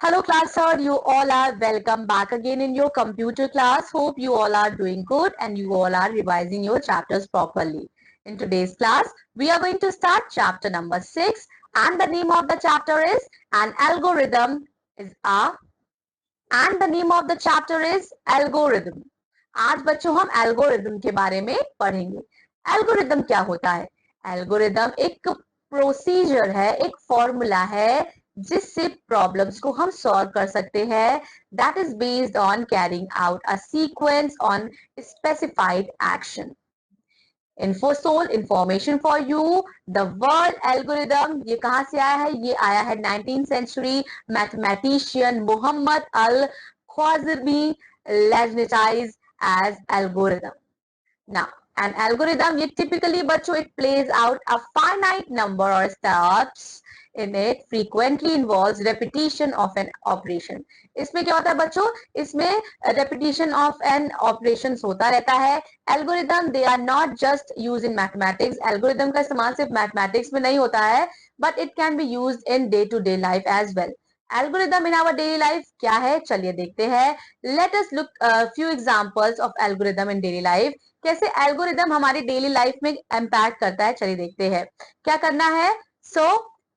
Hello class third, you all are welcome back again in your computer class. Hope you all are doing good and you all are revising your chapters properly. In today's class, we are going to start chapter number 6 and the name of the chapter is an algorithm is a and the name of the chapter is algorithm. आज बच्चों हम algorithm के बारे में पढ़ेंगे। Algorithm क्या होता है? एल्गोरिदम एक प्रोसीजर है, एक फॉर्मूला है जिससे प्रॉब्लम्स को हम सॉल्व कर सकते हैं। That is based on carrying out a sequence on specified action. इन्फोसोल information for you the word algorithm ये कहां से आया है? ये आया है 19th century mathematician Muhammad al Khwarizmi लेजनेटाइज as algorithm. Now, an algorithm, ये typically बच्चों it plays out a finite number or steps in it frequently involves repetition of an operation. इसमें क्या होता है बच्चों? इसमें repetition of an operations होता रहता है। Algorithm they are not just used in mathematics. Algorithm का इस्तेमाल सिर्फ mathematics में नहीं होता है, but it can be used in day-to-day life as well. Algorithm in our daily life क्या है? चलिए देखते हैं। Let us look few examples of algorithm in daily life. कैसे एल्गोरिदम हमारी डेली लाइफ में इम्पैक्ट करता है, चलिए देखते हैं। क्या करना है? So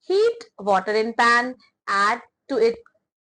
heat water in pan, add to it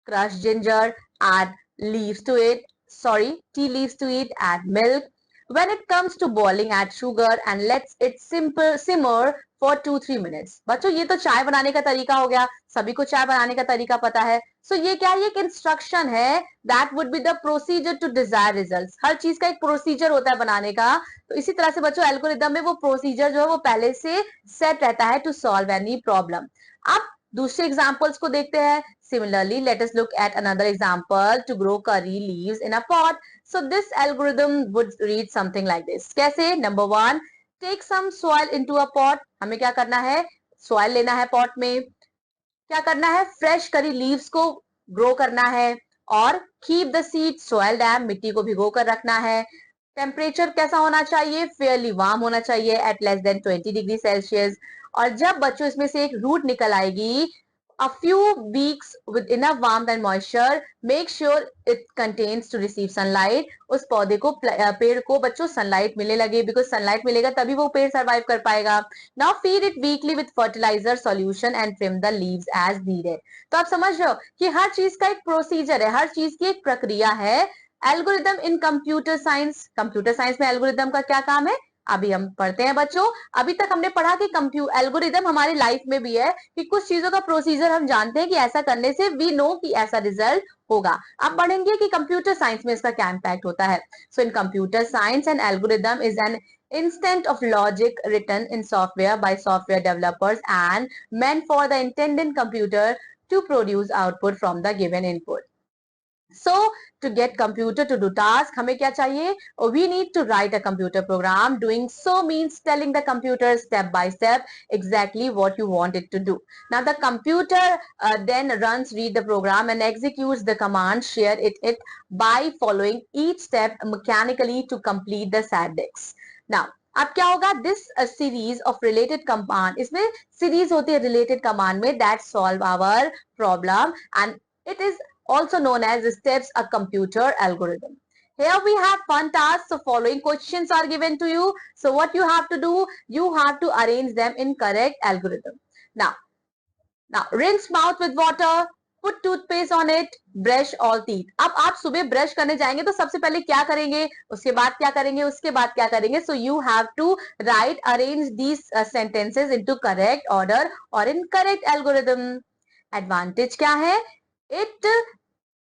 crushed ginger, add leaves to it, sorry, tea leaves to it, add milk. When it comes to boiling, add sugar and let's it simmer for 2-3 minutes. बच्चों ये तो चाय बनाने का तरीका हो गया, सभी को चाय बनाने का तरीका पता है। सो ये क्या है? ये एक इंस्ट्रक्शन है। That would be the procedure to desire results. हर चीज का एक प्रोसीजर होता है बनाने का, तो इसी तरह से बच्चों एल्गोरिदम में वो प्रोसीजर जो है वो पहले से सेट रहता है टू सॉल्व एनी प्रॉब्लम। अब दूसरे एग्जांपल्स को देखते हैं। Similarly let us look at another example to grow curry leaves in a pot. So this algorithm would read something like this. कैसे? Number 1, take some soil into a pot. हमें क्या करना है? सॉइल लेना है पॉट में। क्या करना है? फ्रेश करी लीव्स को ग्रो करना है और keep the seed soil dam, मिट्टी को भिगो कर रखना है। टेम्परेचर कैसा होना चाहिए? फेयरली वार्म होना चाहिए at less than 20 degree Celsius. और जब बच्चों इसमें से एक रूट निकल आएगी, a few weeks with enough warmth and moisture, make sure it contains to receive sunlight. उस पौधे को पेड़ को बच्चों सनलाइट मिलने लगे, बिकॉज सनलाइट मिलेगा तभी वो पेड़ सर्वाइव कर पाएगा। Now feed it weekly with fertiliser solution and trim the leaves as needed. तो आप समझ रहे हो कि हर चीज का एक प्रोसीजर है, हर चीज की एक प्रक्रिया है। एल्गोरिदम इन कंप्यूटर साइंस, कंप्यूटर साइंस में एल्गोरिदम का क्या काम है अभी हम पढ़ते हैं बच्चों। अभी तक हमने पढ़ा कि एल्गोरिदम हमारी लाइफ में भी है, कि कुछ चीजों का प्रोसीजर हम जानते हैं कि ऐसा करने से वी नो कि ऐसा रिजल्ट होगा। अब पढ़ेंगे कि कंप्यूटर साइंस में इसका क्या इम्पैक्ट होता है। So in computer science an algorithm is an instant of logic written in software by software developers and meant for the intended computer to produce output from the given input. So to get computer to do task हमें क्या चाहिए? We need to write a computer program. Doing so means telling the computer step by step exactly what you want it to do. Now the computer then runs, read the program and executes the command, share it by following each step mechanically to complete the syntax. Now अब क्या होगा? This series of related command, इसमें series होती है related command में, that solve our problem and it is also known as steps a computer algorithm. Here we have fun tasks. So following questions are given to you. So what you have to do, you have to arrange them in correct algorithm. Now rinse mouth with water, put toothpaste on it, brush all teeth. अब आप सुबह brush करने जाएंगे तो सबसे पहले क्या करेंगे, उसके बाद क्या करेंगे, उसके बाद क्या करेंगे? So you have to write, arrange these sentences into correct order or in correct algorithm. Advantage क्या है? It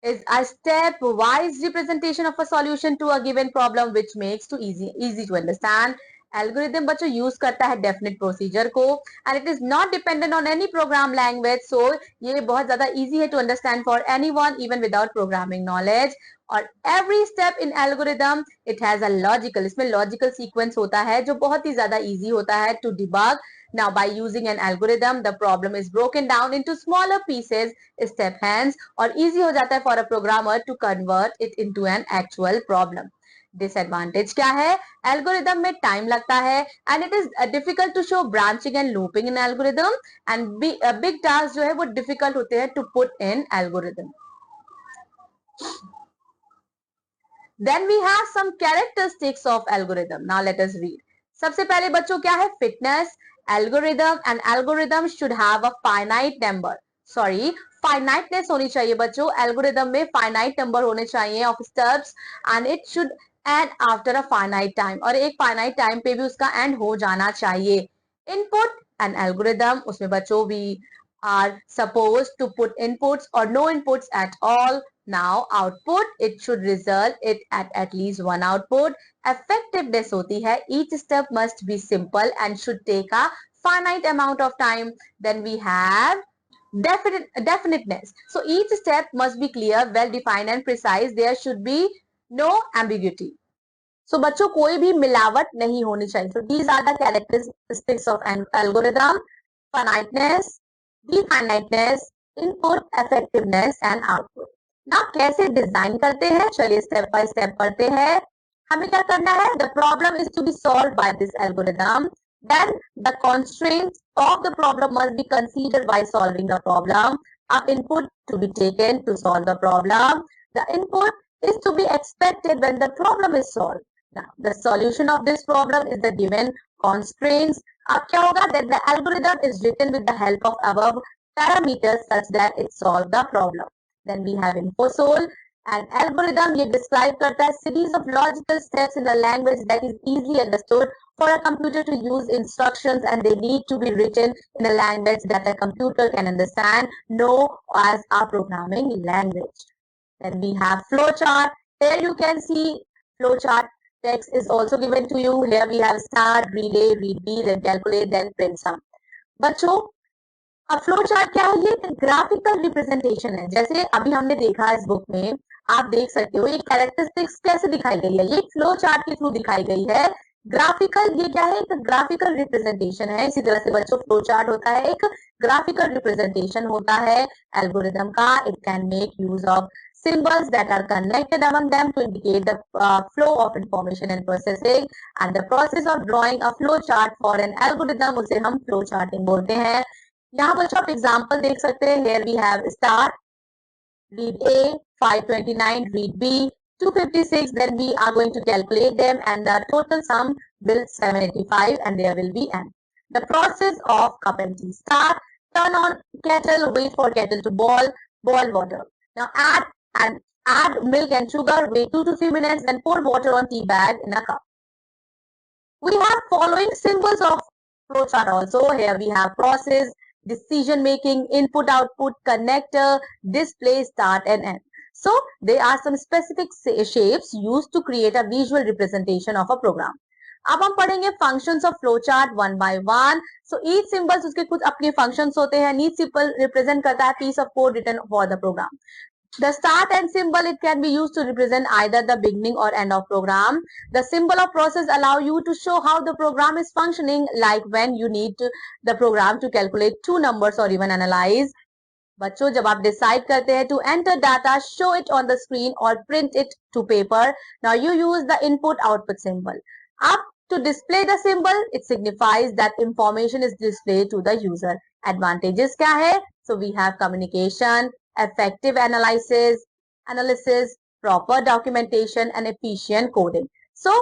is a step-wise representation of a solution to a given problem which makes to easy to understand. Algorithm बच्चों use करता है definite procedure को and it is not dependent on any program language, so ये बहुत ज्यादा easy है to understand for anyone even without programming knowledge. और every step in algorithm it has a logical, इसमें logical sequence होता है जो बहुत ही ज्यादा easy होता है to debug. Now by using an algorithm the problem is broken down into smaller pieces, step hands, और easy हो जाता है for a programmer to convert it into an actual problem. Disadvantage क्या है? एल्गोरिदम में time लगता है and it is difficult to show branching and looping in algorithm and big task जो है वो डिफिकल्ट होते हैं to put in algorithm. Then we have some characteristics of algorithm. Now let us read. सबसे पहले बच्चों क्या है? Fitness. Algorithm and algorithm should have a finite number. Sorry, finiteness होनी चाहिए बच्चों. Algorithm में finite number होने चाहिए of steps and it should end after a finite time. और एक finite time पे भी उसका end हो जाना चाहिए. Input and algorithm उसमें बच्चों we are supposed to put inputs or no inputs at all. Now output, it should result it at least one output. Effectiveness होती है, each step must be simple and should take a finite amount of time. Then we have definiteness. So each step must be clear, well defined and precise. There should be no ambiguity. So बच्चों कोई भी मिलावट नहीं होनी चाहिए. So these are the characteristics of an algorithm: finiteness, definiteness, input, effectiveness and output. ना कैसे design करते हैं, चलिए स्टेप बाय स्टेप पढ़ते हैं. हमें क्या करना है? The problem is to be solved by this algorithm. Then the constraints of the problem must be considered by solving the problem. A input to be taken to solve the problem. The input is to be expected when the problem is solved. Now the solution of this problem is the given constraints. अब क्या होगा? That the algorithm is written with the help of above parameters such that it solves the problem. Then we have InfoSol. An algorithm ये describe करता है series of logical steps in a language that is easily understood for a computer to use instructions, and they need to be written in a language that a computer can understand, know as a programming language. Then we have flowchart. Here you can see flowchart. Text is also given to you. Here we have start, relay, read B, then calculate, then print sum. बच्चों अब flow chart क्या है? ये graphical representation है. जैसे अभी हमने देखा इस बुक में, आप देख सकते हो ये कैरेक्टरिस्टिक्स कैसे दिखाई गई है. ये फ्लो चार्ट के थ्रू दिखाई गई है. ग्राफिकल ये क्या है? एक ग्राफिकल रिप्रेजेंटेशन है. इसी तरह से बच्चों फ्लो चार्ट होता है एक ग्राफिकल रिप्रेजेंटेशन होता है एल्गोरिथम का. It can make use of symbols that are connected among them to indicate the flow of information and processing. And the process of drawing a flow chart for an algorithm उसे हम flow charting बोलते हैं. यहाँ बच्चों आप example देख सकते हैं. Here we have start, read A, 529, read B, 256. Then we are going to calculate them and the total sum will 785 and there will be n. The process of cup and tea. Start, turn on kettle, wait for kettle to boil water. Now add milk and sugar, wait 2 to 3 minutes, then pour water on tea bag in a cup. We have following symbols of flowchart also. Here we have process, decision making, input output, connector, display, start and end. So there are some specific shapes used to create a visual representation of a program. अब हम पढ़ेंगे functions of flowchart one by one. So each symbols उसके कुछ अपने functions होते हैं. Each symbol represent करता है piece of code written for the program. The start and symbol, it can be used to represent either the beginning or end of program. The symbol of process allow you to show how the program is functioning, like when you need the program to calculate two numbers or even analyze. बच्चों जब आप decide करते हैं to enter data, show it on the screen or print it to paper. Now you use the input output symbol. Up to display the symbol, it signifies that information is displayed to the user. Advantages क्या है? So we have communication, effective analysis, proper documentation and efficient coding. So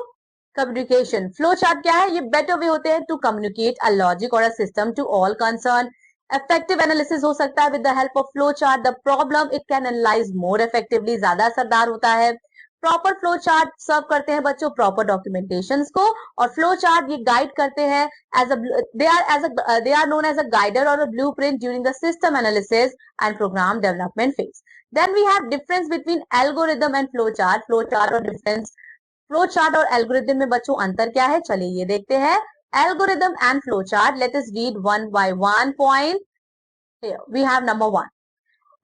communication, flowchart क्या है? ये better way होते हैं to communicate a logic or a system to all concerned. Effective analysis हो सकता है with the help of flowchart. The problem it can analyze more effectively, ज्यादा असरदार होता है. प्रॉपर फ्लो चार्ट सर्व करते हैं बच्चों प्रॉपर डॉक्यूमेंटेशंस को, और फ्लो चार्ट ये गाइड करते हैं they are known as a guider or a blueprint during the system analysis and program development phase. Then we have difference between algorithm and flow chart. Flow chart और difference, flow chart और algorithm में बच्चों अंतर क्या है? चलिए ये देखते हैं. Algorithm and flow chart. Let us read one by one point. Here we have number 1.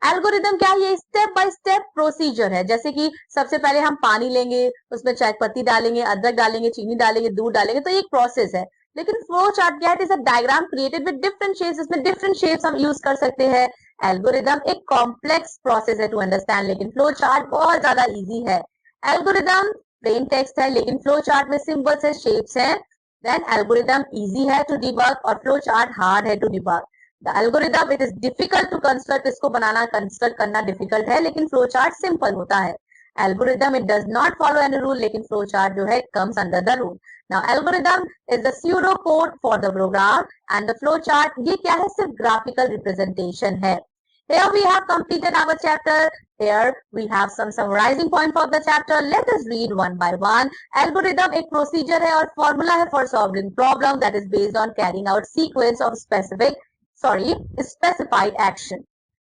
Algorithm क्या है? ये स्टेप बाय स्टेप प्रोसीजर है. जैसे कि सबसे पहले हम पानी लेंगे, उसमें चाय पत्ती डालेंगे, अदरक डालेंगे, चीनी डालेंगे, दूध डालेंगे, तो ये एक प्रोसेस है. लेकिन फ्लो चार्ट क्या है? It is a diagram created with different shapes. इसमें डिफरेंट शेप्स हम यूज कर सकते हैं. एल्गोरिदम एक कॉम्प्लेक्स प्रोसेस है टू अंडरस्टैंड, लेकिन फ्लो चार्ट बहुत ज्यादा इजी है. एल्गोरिदम प्लेन टेक्स्ट है, लेकिन फ्लो चार्ट में सिंबल्स है, शेप्स है, देन एल्गोरिदम इजी है टू डिबग और फ्लो चार्ट हार्ड है to debug. The algorithm it is difficult to construct, इसको बनाना कंस्ट्रक्ट करना डिफिकल्ट है, लेकिन फ्लो चार्ट सिंपल होता है। Algorithm it does not follow any rule, लेकिन फ्लो चार्ट जो है comes under the rule. Now algorithm is the pseudo code for the program and the flow chart ये क्या है, सिर्फ ग्राफिकल रिप्रेजेंटेशन है। Here we have completed our chapter. Here we have some summarizing point for the chapter. Let us read one by one. Algorithm एक procedure है और formula है for solving problem that is based on carrying out sequence of specified action.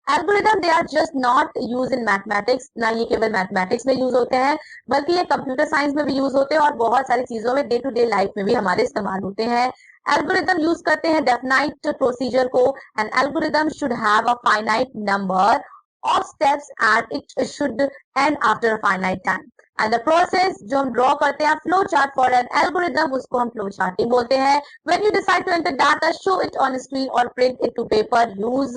Algorithm they are just not used in mathematics. ना ये केवल mathematics में use होते हैं, बल्कि ये कंप्यूटर साइंस में भी यूज होते हैं और बहुत सारी चीजों में डे टू डे लाइफ में भी हमारे इस्तेमाल होते हैं। एल्गोरिदम यूज करते हैं डेफिनाइट प्रोसीजर को, and algorithm should have a finite number of steps and it should end after a finite time. And the process जो हम ड्रॉ करते हैं flow chart for an algorithm, उसको हम फ्लो चार्टिंग बोलते हैं। When you decide to enter data, show it on screen और print it to paper, use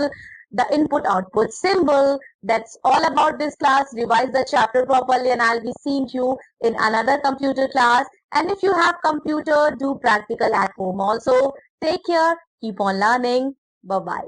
the input output symbol. That's all about this class. Revise the chapter properly and I'll be seeing you in another computer class. And if you have computer, do practical at home also. Take care. Keep on learning. Bye bye.